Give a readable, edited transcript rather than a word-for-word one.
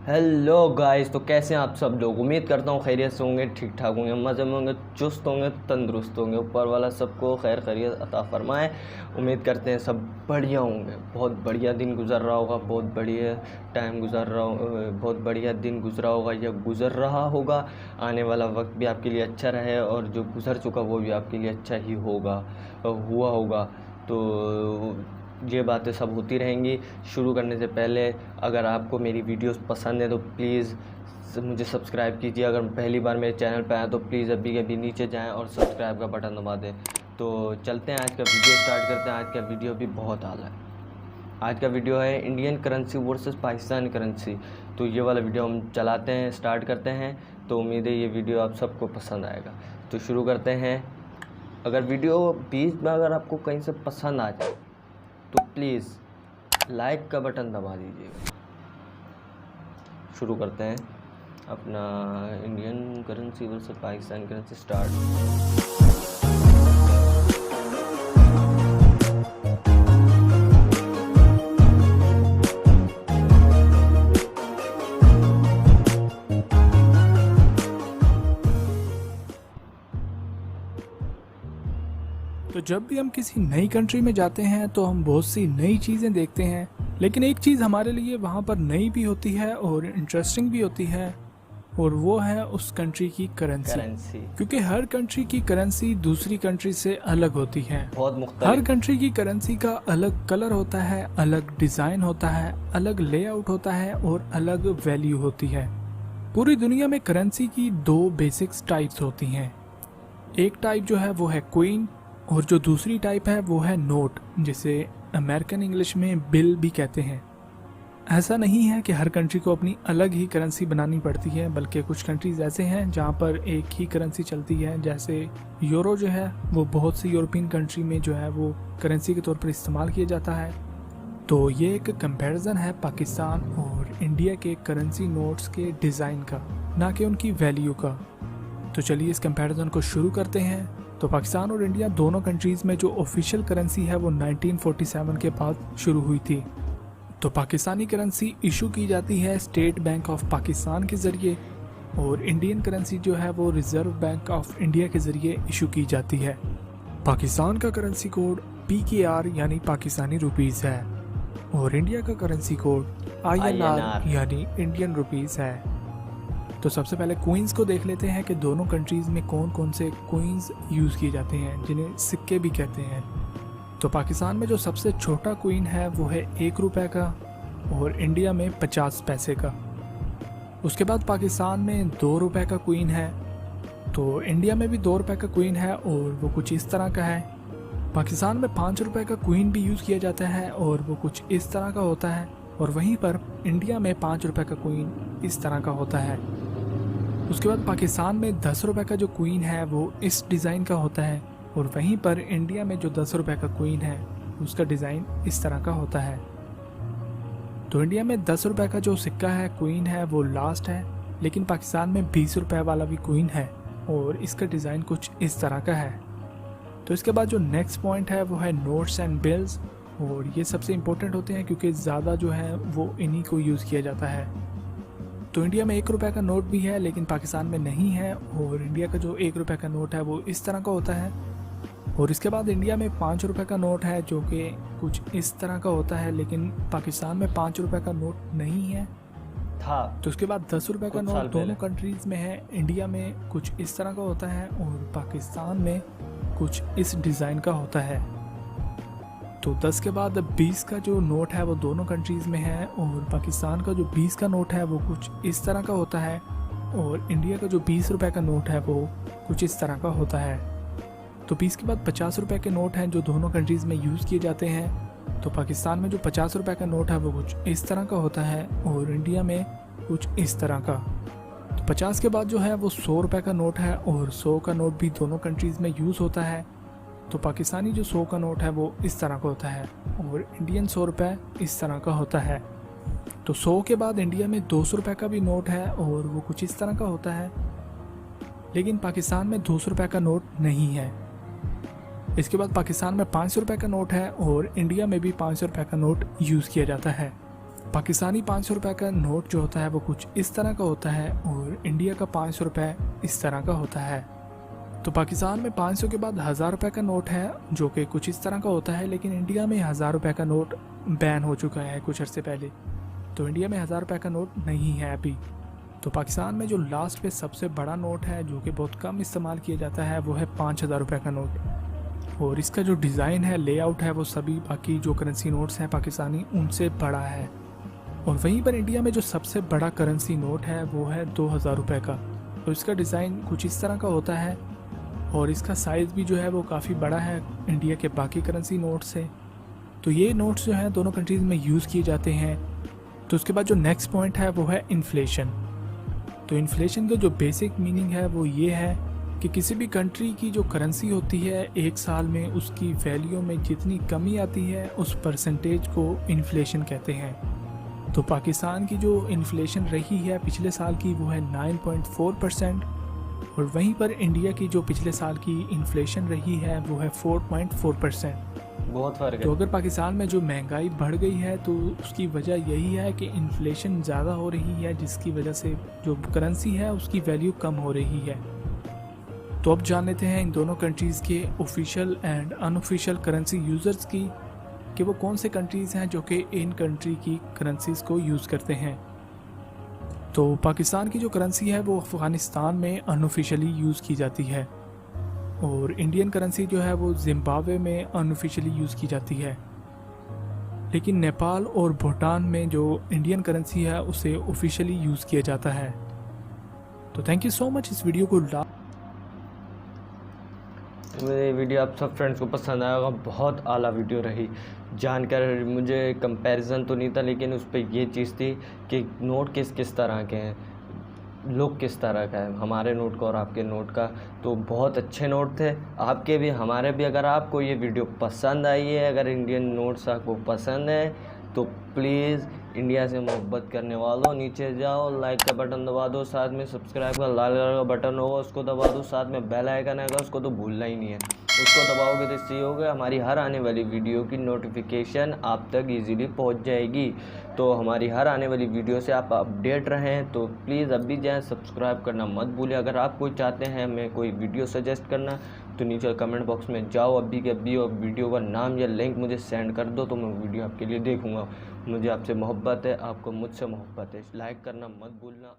Hello guys, तो कैसे हैं आप सब लोग। उम्मीद करता हूँ खैरियत से होंगे, ठीक ठाक होंगे, मज़े में होंगे, चुस्त होंगे, तंदुरुस्त होंगे। ऊपर वाला सबको खैर खैरियत अता फरमाए। उम्मीद करते हैं सब बढ़िया होंगे। बहुत बढ़िया दिन गुजर रहा होगा, बहुत बढ़िया टाइम गुजर रहा बहुत बढ़िया दिन गुजरा होगा या गुजर रहा होगा। आने वाला वक्त भी आपके लिए अच्छा रहे और जो गुजर चुका वो भी आपके लिए अच्छा ही होगा, हुआ होगा। तो ये बातें सब होती रहेंगी। शुरू करने से पहले अगर आपको मेरी वीडियोस पसंद है तो प्लीज़ मुझे सब्सक्राइब कीजिए। अगर पहली बार मेरे चैनल पर आए तो प्लीज़ अभी के अभी नीचे जाएं और सब्सक्राइब का बटन दबा दें। तो चलते हैं, आज का वीडियो स्टार्ट करते हैं। आज का वीडियो भी बहुत आला है। आज का वीडियो है Indian currency versus Pakistan currency. तो ये वाला वीडियो हम चलाते हैं, स्टार्ट करते हैं। तो उम्मीद है ये वीडियो आप सबको पसंद आएगा। तो शुरू करते हैं। अगर वीडियो बीच में अगर आपको कहीं से पसंद आ जाए तो प्लीज़ लाइक का बटन दबा दीजिएगा। शुरू करते हैं अपना Indian currency versus Pakistan currency start. तो जब भी हम किसी नई कंट्री में जाते हैं तो हम बहुत सी नई चीज़ें देखते हैं, लेकिन एक चीज़ हमारे लिए वहाँ पर नई भी होती है और इंटरेस्टिंग भी होती है, और वो है उस कंट्री की करेंसी। क्योंकि हर कंट्री की करेंसी दूसरी कंट्री से अलग होती है। बहुत मुख्तलिफ। हर कंट्री की करेंसी का अलग कलर होता है, अलग डिज़ाइन होता है, अलग लेआउट होता है और अलग वैल्यू होती है। पूरी दुनिया में करेंसी की दो बेसिक टाइप्स होती हैं। एक टाइप जो है वो है क्वीन, और जो दूसरी टाइप है वो है नोट, जिसे अमेरिकन इंग्लिश में बिल भी कहते हैं। ऐसा नहीं है कि हर कंट्री को अपनी अलग ही करेंसी बनानी पड़ती है, बल्कि कुछ कंट्रीज ऐसे हैं जहाँ पर एक ही करेंसी चलती है। जैसे यूरो जो है वो बहुत सी यूरोपियन कंट्री में जो है वो करेंसी के तौर पर इस्तेमाल किया जाता है। तो ये एक कंपैरिजन है पाकिस्तान और इंडिया के करेंसी नोट्स के डिज़ाइन का, ना कि उनकी वैल्यू का। तो चलिए इस कंपैरिजन को शुरू करते हैं। तो पाकिस्तान और इंडिया दोनों कंट्रीज़ में जो ऑफिशियल करेंसी है वो 1947 के बाद शुरू हुई थी। तो पाकिस्तानी करेंसी इशू की जाती है स्टेट बैंक ऑफ पाकिस्तान के ज़रिए, और इंडियन करेंसी जो है वो रिज़र्व बैंक ऑफ इंडिया के ज़रिए इशू की जाती है। पाकिस्तान का करेंसी कोड PKR यानी पाकिस्तानी रुपीज़ है, और इंडिया का करेंसी कोड INR यानी इंडियन रुपीज़ है। तो सबसे पहले क्वींस को देख लेते हैं कि दोनों कंट्रीज़ में कौन कौन से क्वींस यूज़ किए जाते हैं, जिन्हें सिक्के भी कहते हैं। तो पाकिस्तान में जो सबसे छोटा क्वीन है वो है 1 रुपये का, और इंडिया में 50 पैसे का। उसके बाद पाकिस्तान में 2 रुपये का क्वीन है, तो इंडिया में भी 2 रुपये का क्वीन है और वो कुछ इस तरह का है। पाकिस्तान में 5 रुपये का क्वीन भी यूज़ किया जाता है और वो कुछ इस तरह का होता है, और वहीं पर इंडिया में 5 रुपये का क्वीन इस तरह का होता है। उसके बाद पाकिस्तान में 10 रुपये का जो क्वीन है वो इस डिज़ाइन का होता है, और वहीं पर इंडिया में जो 10 रुपये का क्वीन है उसका डिज़ाइन इस तरह का होता है। तो इंडिया में 10 रुपये का जो सिक्का है, क्वीन है, वो लास्ट है, लेकिन पाकिस्तान में 20 रुपये वाला भी क्वीन है और इसका डिज़ाइन कुछ इस तरह का है। तो इसके बाद जो नेक्स्ट पॉइंट है वो है नोट्स एंड बिल्स, और ये सबसे इम्पोर्टेंट होते हैं क्योंकि ज़्यादा जो है वो इन्हीं को यूज़ किया जाता है। तो इंडिया में 1 रुपये का नोट भी है लेकिन पाकिस्तान में नहीं है, और इंडिया का जो 1 रुपये का नोट है वो इस तरह का होता है। और इसके बाद इंडिया में 5 रुपये का नोट है जो कि कुछ इस तरह का होता है, लेकिन पाकिस्तान में 5 रुपये का नोट नहीं है था। तो उसके बाद 10 रुपये का नोट दोनों कंट्रीज़ में है। इंडिया में कुछ इस तरह का होता है और पाकिस्तान में कुछ इस डिज़ाइन का होता है। तो 10 के बाद 20 का जो नोट है वो दोनों कंट्रीज़ में है, और पाकिस्तान का जो 20 का नोट है वो कुछ इस तरह का होता है, और इंडिया का जो 20 रुपये का नोट है वो कुछ इस तरह का होता है। तो 20 के बाद 50 रुपये के नोट हैं जो दोनों कंट्रीज़ में यूज़ किए जाते हैं। तो पाकिस्तान में जो 50 रुपये का नोट है वो कुछ इस तरह का होता है, और इंडिया में कुछ इस तरह का। तो 50 के बाद जो है वो 100 रुपये का नोट है, और 100 का नोट भी दोनों कंट्रीज़ में यूज़ होता है। तो पाकिस्तानी जो 100 का नोट है वो इस तरह का होता है, और इंडियन 100 रुपये इस तरह का होता है। तो 100 के बाद इंडिया में 200 रुपये का भी नोट है और वो कुछ इस तरह का होता है, लेकिन पाकिस्तान में 200 रुपये का नोट नहीं है। इसके बाद पाकिस्तान में 500 रुपये का नोट है और इंडिया में भी 500 रुपये का नोट यूज़ किया जाता है। पाकिस्तानी 500 रुपये का नोट जो होता है वो कुछ इस तरह का होता है और इंडिया का 500 रुपये इस तरह का होता है। तो पाकिस्तान में 500 के बाद 1000 रुपये का नोट है जो कि कुछ इस तरह का होता है, लेकिन इंडिया में 1000 रुपये का नोट बैन हो चुका है कुछ अर्से पहले, तो इंडिया में 1000 रुपये का नोट नहीं है अभी। तो पाकिस्तान में जो लास्ट पे सबसे बड़ा नोट है जो कि बहुत कम इस्तेमाल किया जाता है वो है 5000 रुपये का नोट, और इसका जो डिज़ाइन है, लेआउट है, वो सभी बाकी जो करेंसी नोट्स हैं पाकिस्तानी उनसे बड़ा है। और वहीं पर इंडिया में जो सबसे बड़ा करेंसी नोट है वो है 2000 रुपये का, तो इसका डिज़ाइन कुछ इस तरह का होता है और इसका साइज़ भी जो है वो काफ़ी बड़ा है इंडिया के बाकी करेंसी नोट से। तो ये नोट्स जो हैं दोनों कंट्रीज़ में यूज़ किए जाते हैं। तो उसके बाद जो नेक्स्ट पॉइंट है वो है इन्फ्लेशन। तो इन्फ्लेशन का जो बेसिक मीनिंग है वो ये है कि किसी भी कंट्री की जो करेंसी होती है एक साल में उसकी वैल्यू में जितनी कमी आती है उस परसेंटेज को इन्फ्लेशन कहते हैं। तो पाकिस्तान की जो इन्फ्लेशन रही है पिछले साल की वो है 9.4%, और वहीं पर इंडिया की जो पिछले साल की इन्फ्लेशन रही है वो है 4.4%। बहुत फ़र्क तो है। अगर पाकिस्तान में जो महंगाई बढ़ गई है तो उसकी वजह यही है कि इन्फ्लेशन ज़्यादा हो रही है, जिसकी वजह से जो करेंसी है उसकी वैल्यू कम हो रही है। तो अब जान लेते हैं इन दोनों कंट्रीज़ के official and unofficial currency users की, कि वो कौन से कंट्रीज़ हैं जो कि इन कंट्री की करेंसीज़ को यूज़ करते हैं। तो पाकिस्तान की जो करेंसी है वो अफ़गानिस्तान में अनऑफिशियली यूज़ की जाती है, और इंडियन करेंसी जो है वो जिम्बाब्वे में अनऑफिशियली यूज़ की जाती है। लेकिन नेपाल और भूटान में जो इंडियन करेंसी है उसे ऑफिशियली यूज़ किया जाता है। तो थैंक यू सो मच इस वीडियो को मेरी वीडियो आप सब फ्रेंड्स को पसंद आया होगा। बहुत आला वीडियो रही, जानकर मुझे कंपैरिजन तो नहीं था, लेकिन उस पर ये चीज़ थी कि नोट किस किस तरह के हैं, लुक किस तरह का है हमारे नोट का और आपके नोट का। तो बहुत अच्छे नोट थे, आपके भी हमारे भी। अगर आपको ये वीडियो पसंद आई है, अगर इंडियन नोट्स आपको पसंद है तो प्लीज़ इंडिया से मोहब्बत करने वालों नीचे जाओ, लाइक का बटन दबा दो, साथ में सब्सक्राइब का लाल कलर का बटन होगा उसको दबा दो, साथ में बेल आइकन आएगा उसको तो भूलना ही नहीं है। उसको दबाओगे तो इससे होगा हमारी हर आने वाली वीडियो की नोटिफिकेशन आप तक इजीली पहुंच जाएगी। तो हमारी हर आने वाली वीडियो से आप अपडेट रहें। तो प्लीज़ अभी जाएँ, सब्सक्राइब करना मत भूलें। अगर आप कोई चाहते हैं मैं कोई वीडियो सजेस्ट करना तो नीचे कमेंट बॉक्स में जाओ अभी के अभी और वीडियो का नाम या लिंक मुझे सेंड कर दो, तो मैं वीडियो आपके लिए देखूँगा। मुझे आपसे मोहब्बत है, आपको मुझसे मोहब्बत है। लाइक करना मत भूलना।